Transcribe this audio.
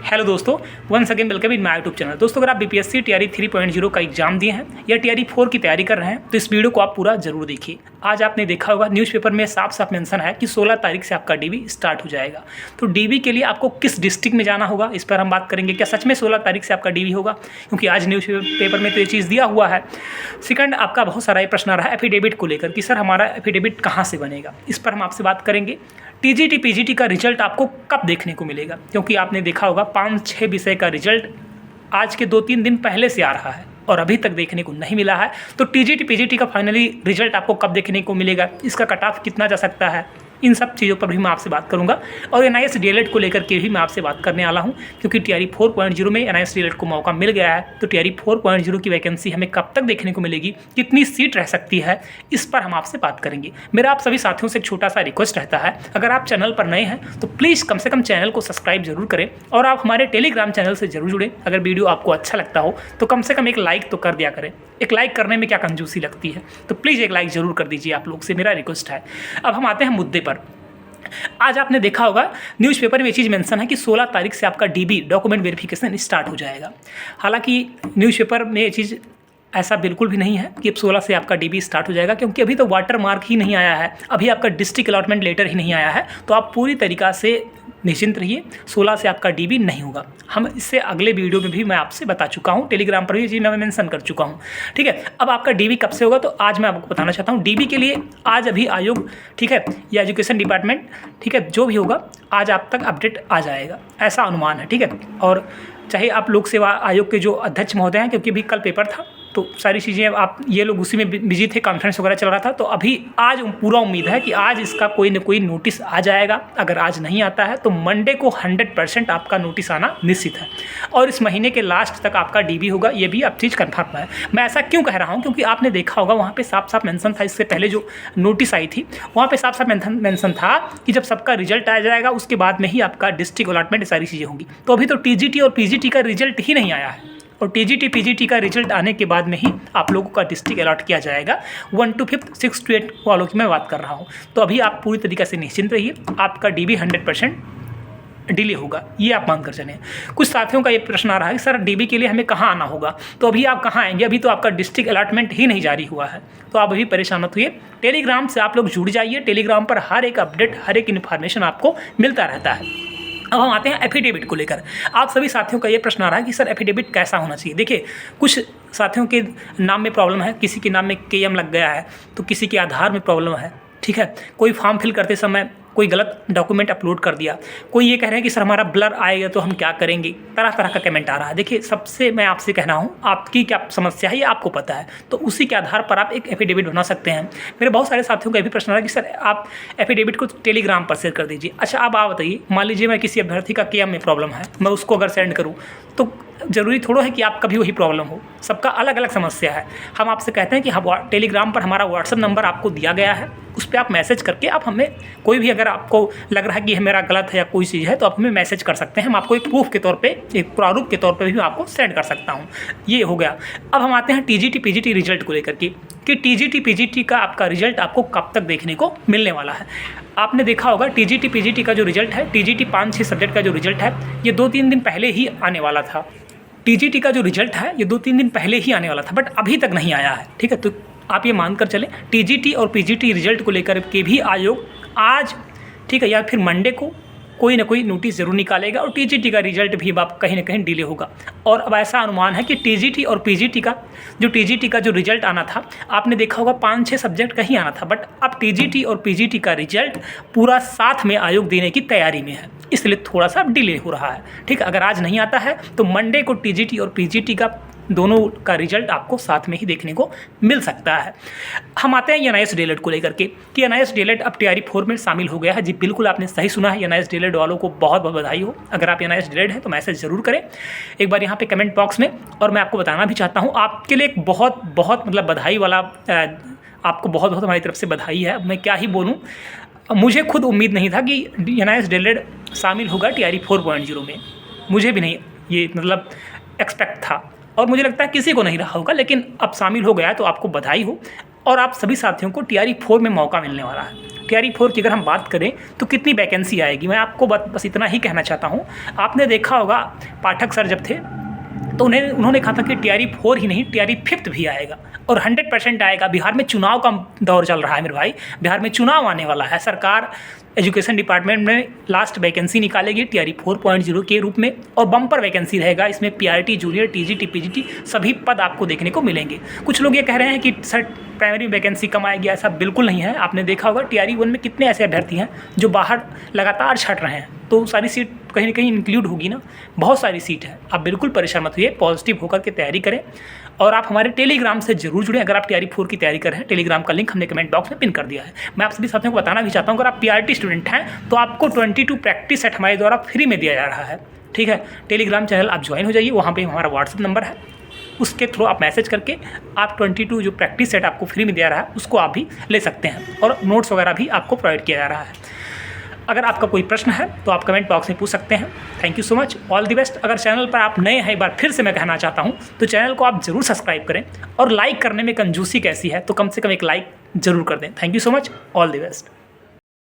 Hello दोस्तों, once again welcome in my YouTube channel. दोस्तों, अगर आप बीपीएससी टीआरई 3.0 का एग्जाम दिए हैं या टीआरई 4 की तैयारी कर रहे हैं तो इस वीडियो को आप पूरा जरूर देखिए। आज आपने देखा होगा न्यूज़पेपर में साफ साफ मेंशन है कि 16 तारीख से आपका डीबी स्टार्ट हो जाएगा। तो डीबी के लिए आपको किस डिस्ट्रिक्ट में जाना होगा, इस पर हम बात करेंगे। क्या सच में 16 तारीख से आपका डीबी होगा? क्योंकि आज न्यूज़पेपर में तो ये चीज़ दिया हुआ है। सेकंड, आपका बहुत सारा ये प्रश्न आ रहा है एफिडेविट को लेकर कि सर हमारा एफिडेविट कहाँ से बनेगा। इस पर हम आपसे बात करेंगे। टीजीटी पीजीटी का रिजल्ट आपको कब देखने को मिलेगा, क्योंकि आपने देखा होगा 5-6 विषय का रिजल्ट आज के 2-3 दिन पहले से आ रहा है और अभी तक देखने को नहीं मिला है। तो टीजीटी पीजीटी का फाइनली रिजल्ट आपको कब देखने को मिलेगा, इसका कट ऑफ कितना जा सकता है, इन सब चीज़ों पर भी मैं आपसे बात करूंगा। और एनआईएस डीएलएड को लेकर के भी मैं आपसे बात करने वाला हूं, क्योंकि टीआरई 4.0 में एनआईएस डीएलएड को मौका मिल गया है। तो टीआरई 4.0 की वैकेंसी हमें कब तक देखने को मिलेगी, कितनी सीट रह सकती है, इस पर हम आपसे बात करेंगे। मेरा आप सभी साथियों से एक छोटा सा रिक्वेस्ट रहता है, अगर आप चैनल पर नए हैं तो प्लीज़ कम से कम चैनल को सब्सक्राइब जरूर करें और आप हमारे टेलीग्राम चैनल से जरूर जुड़ें। अगर वीडियो आपको अच्छा लगता हो तो कम से कम एक लाइक तो कर दिया करें। एक लाइक करने में क्या कंजूसी लगती है, तो प्लीज़ एक लाइक जरूर कर दीजिए, आप लोग से मेरा रिक्वेस्ट है। अब हम आते हैं मुद्दे पर। आज आपने देखा होगा न्यूज़पेपर में ये चीज़ मेंशन है कि 16 तारीख से आपका डीबी डॉक्यूमेंट वेरिफिकेशन स्टार्ट हो जाएगा। हालांकि न्यूज़पेपर में ये चीज़ ऐसा बिल्कुल भी नहीं है कि अब 16 से आपका डीबी स्टार्ट हो जाएगा, क्योंकि अभी तो वाटर मार्क ही नहीं आया है, अभी आपका डिस्ट्रिक्ट अलॉटमेंट लेटर ही नहीं आया है। तो आप पूरी तरीक़ा से निश्चिंत रहिए, 16 से आपका डीबी नहीं होगा। हम इससे अगले वीडियो में भी मैं आपसे बता चुका हूँ, टेलीग्राम पर भी ये चीज़ मैं मेंशन कर चुका हूँ। ठीक है, अब आपका डीबी कब से होगा तो आज मैं आपको बताना चाहता हूँ। डीबी के लिए आज अभी आयोग, ठीक है, या एजुकेशन डिपार्टमेंट, ठीक है, जो भी होगा आज आप तक अपडेट आ जाएगा, ऐसा अनुमान है। ठीक है, और चाहे आप लोक सेवा आयोग के जो अध्यक्ष महोदय हैं, क्योंकि अभी कल पेपर था तो सारी चीज़ें आप ये लोग उसी में बिजी थे, कॉन्फ्रेंस वगैरह चल रहा था। तो अभी आज पूरा उम्मीद है कि आज इसका कोई न कोई नोटिस आ जाएगा। अगर आज नहीं आता है तो मंडे को 100% आपका नोटिस आना निश्चित है और इस महीने के लास्ट तक आपका डीबी होगा, ये भी अब चीज़ कन्फर्म है। मैं ऐसा क्यों कह रहा हूँ, क्योंकि आपने देखा होगा वहाँ पर साफ साफ मेंशन था, इससे पहले जो नोटिस आई थी वहाँ पर साफ साफ मेंशन था कि जब सबका रिजल्ट आ जाएगा उसके बाद में ही आपका डिस्ट्रिक्ट अलॉटमेंट सारी चीज़ें होंगी। तो अभी तो टीजीटी और पीजीटी का रिजल्ट ही नहीं आया है, और टीजीटी पीजीटी का रिजल्ट आने के बाद में ही आप लोगों का डिस्ट्रिक्ट अलॉट किया जाएगा। 1 to 5, 6 to 8 वालों की मैं बात कर रहा हूँ। तो अभी आप पूरी तरीके से निश्चिंत रहिए, आपका डीबी 100% डिले होगा, ये आप मान कर चलें। कुछ साथियों का ये प्रश्न आ रहा है कि सर डीबी के लिए हमें कहाँ आना होगा, तो अभी आप कहाँ आएंगे, अभी तो आपका डिस्ट्रिक्ट अलॉटमेंट ही नहीं जारी हुआ है। तो आप अभी परेशान मत हुए, टेलीग्राम से आप लोग जुड़ जाइए। टेलीग्राम पर हर एक अपडेट, हर एक इन्फॉर्मेशन आपको मिलता रहता है। अब हम आते हैं एफिडेविट को लेकर। आप सभी साथियों का ये प्रश्न आ रहा है कि सर एफिडेविट कैसा होना चाहिए। देखिए, कुछ साथियों के नाम में प्रॉब्लम है, किसी के नाम में केएम लग गया है, तो किसी के आधार में प्रॉब्लम है। ठीक है, कोई फॉर्म फिल करते समय कोई गलत डॉक्यूमेंट अपलोड कर दिया, कोई ये कह रहे हैं कि सर हमारा ब्लर आएगा तो हम क्या करेंगे, तरह तरह का कमेंट आ रहा है। देखिए, सबसे मैं आपसे कहना हूँ, आपकी क्या समस्या है ये आपको पता है, तो उसी के आधार पर आप एक एफिडेविट बना सकते हैं। मेरे बहुत सारे साथियों का भी प्रश्न आ रहा है कि सर आप एफिडेविट को टेलीग्राम पर शेयर कर दीजिए। अच्छा, अब आप बताइए, मान लीजिए मैं किसी अभ्यर्थी का केएम में प्रॉब्लम है, मैं उसको अगर सेंड करूँ तो ज़रूरी थोड़ा है कि आपका भी वही प्रॉब्लम हो, सबका अलग अलग समस्या है। हम आपसे कहते हैं कि हम टेलीग्राम पर हमारा व्हाट्सअप नंबर आपको दिया गया है, उस पर आप मैसेज करके आप हमें कोई भी, अगर आपको लग रहा है कि मेरा गलत है या कोई चीज़ है तो आप हमें मैसेज कर सकते हैं। हम आपको एक प्रूफ के तौर पे, एक प्रारूप के तौर पे भी आपको सेंड कर सकता हूँ। ये हो गया। अब हम आते हैं टीजीटी पीजीटी रिजल्ट को लेकर कि टीजीटी पीजीटी का आपका रिजल्ट आपको कब तक देखने को मिलने वाला है। आपने देखा होगा टीजीटी पीजीटी का जो रिजल्ट है, टीजीटी 5-6 सब्जेक्ट का जो रिजल्ट है, ये 2-3 दिन पहले ही आने वाला था। टीजीटी का जो रिजल्ट है ये 2-3 दिन पहले ही आने वाला था, बट अभी तक नहीं आया है। ठीक है, तो आप ये मानकर चलें टीजीटी और पीजीटी रिजल्ट को लेकर के भी आयोग आज, ठीक है, या फिर मंडे को कोई ना कोई नोटिस ज़रूर निकालेगा और टीजीटी का रिजल्ट भी अब कहीं ना कहीं डिले होगा। और अब ऐसा अनुमान है कि टीजीटी और पीजीटी का जो रिजल्ट आना था, आपने देखा होगा 5-6 सब्जेक्ट का ही आना था, बट अब टीजीटी और पीजीटी का रिजल्ट पूरा साथ में आयोग देने की तैयारी में है, इसलिए थोड़ा सा डिले हो रहा है। ठीक है, अगर आज नहीं आता है तो मंडे को टीजीटी और पीजीटी का दोनों का रिजल्ट आपको साथ में ही देखने को मिल सकता है। हम आते हैं एनआईएस डीएलएड को लेकर के कि एनआईएस डीएलएड अब टीआरई 4 में शामिल हो गया है। जी बिल्कुल, आपने सही सुना है। एनआईएस डीएलएड वालों को बहुत बहुत बधाई हो। अगर आप एनआईएस डीएलएड है तो मैसेज ज़रूर करें एक बार यहाँ पे कमेंट बॉक्स में। और मैं आपको बताना भी चाहता हूँ, आपके लिए एक बहुत बहुत मतलब बधाई वाला, आपको बहुत बहुत हमारी तरफ से बधाई है। मैं क्या ही बोलूँ, मुझे खुद उम्मीद नहीं था कि एनआईएस डीएलएड शामिल होगा टीआरई 4.0 में। मुझे भी नहीं ये मतलब एक्सपेक्ट था, और मुझे लगता है किसी को नहीं रहा होगा, लेकिन अब शामिल हो गया तो आपको बधाई हो। और आप सभी साथियों को टीआरई 4 में मौका मिलने वाला है। टीआरई 4 की अगर हम बात करें तो कितनी वैकेंसी आएगी, मैं आपको बस इतना ही कहना चाहता हूँ। आपने देखा होगा पाठक सर जब थे तो उन्होंने कहा था कि टीआरई 4 ही नहीं टीआरई 5 भी आएगा और 100% आएगा। बिहार में चुनाव का दौर चल रहा है मेरे भाई, बिहार में चुनाव आने वाला है। सरकार एजुकेशन डिपार्टमेंट में लास्ट वैकेंसी निकालेगी टीआरई 4.0 के रूप में और बम्पर वैकेंसी रहेगा। इसमें पीआरटी, जूनियर, टीजीटी, पीजीटी सभी पद आपको देखने को मिलेंगे। कुछ लोग ये कह रहे हैं कि सर प्राइमरी वैकेंसी कम आएगी, ऐसा बिल्कुल नहीं है। आपने देखा होगा टीआरई 1 में कितने ऐसे अभ्यर्थी हैं जो बाहर लगातार छट रहे हैं, तो सारी सीट कहीं ना कहीं इंक्लूड होगी ना, बहुत सारी सीट है। आप बिल्कुल परेशान मत होइए, पॉजिटिव होकर के तैयारी करें और आप हमारे टेलीग्राम से जरूर जुड़ें। अगर आप टीआरई 4 की तैयारी कर रहे हैं, टेलीग्राम का लिंक हमने कमेंट बॉक्स में पिन कर दिया है। मैं आप सभी साथियों को बताना भी चाहता हूँ, अगर आप पीआरटी स्टूडेंट हैं तो आपको 22 प्रैक्टिस सेट हमारे द्वारा फ्री में दिया जा रहा है। ठीक है, टेलीग्राम चैनल आप ज्वाइन हो जाइए, वहाँ पर हमारा व्हाट्सअप नंबर है, उसके थ्रू आप मैसेज करके आप 22 जो प्रैक्टिस सेट आपको फ्री में दिया रहा है उसको आप भी ले सकते हैं और नोट्स वगैरह भी आपको प्रोवाइड किया जा रहा है। अगर आपका कोई प्रश्न है तो आप कमेंट बॉक्स में पूछ सकते हैं। Thank you so much, all the best. अगर चैनल पर आप नए हैं, एक बार फिर से मैं कहना चाहता हूं तो चैनल को आप ज़रूर सब्सक्राइब करें और लाइक करने में कंजूसी कैसी है तो कम से कम एक लाइक ज़रूर कर दें। Thank you so much, all the best.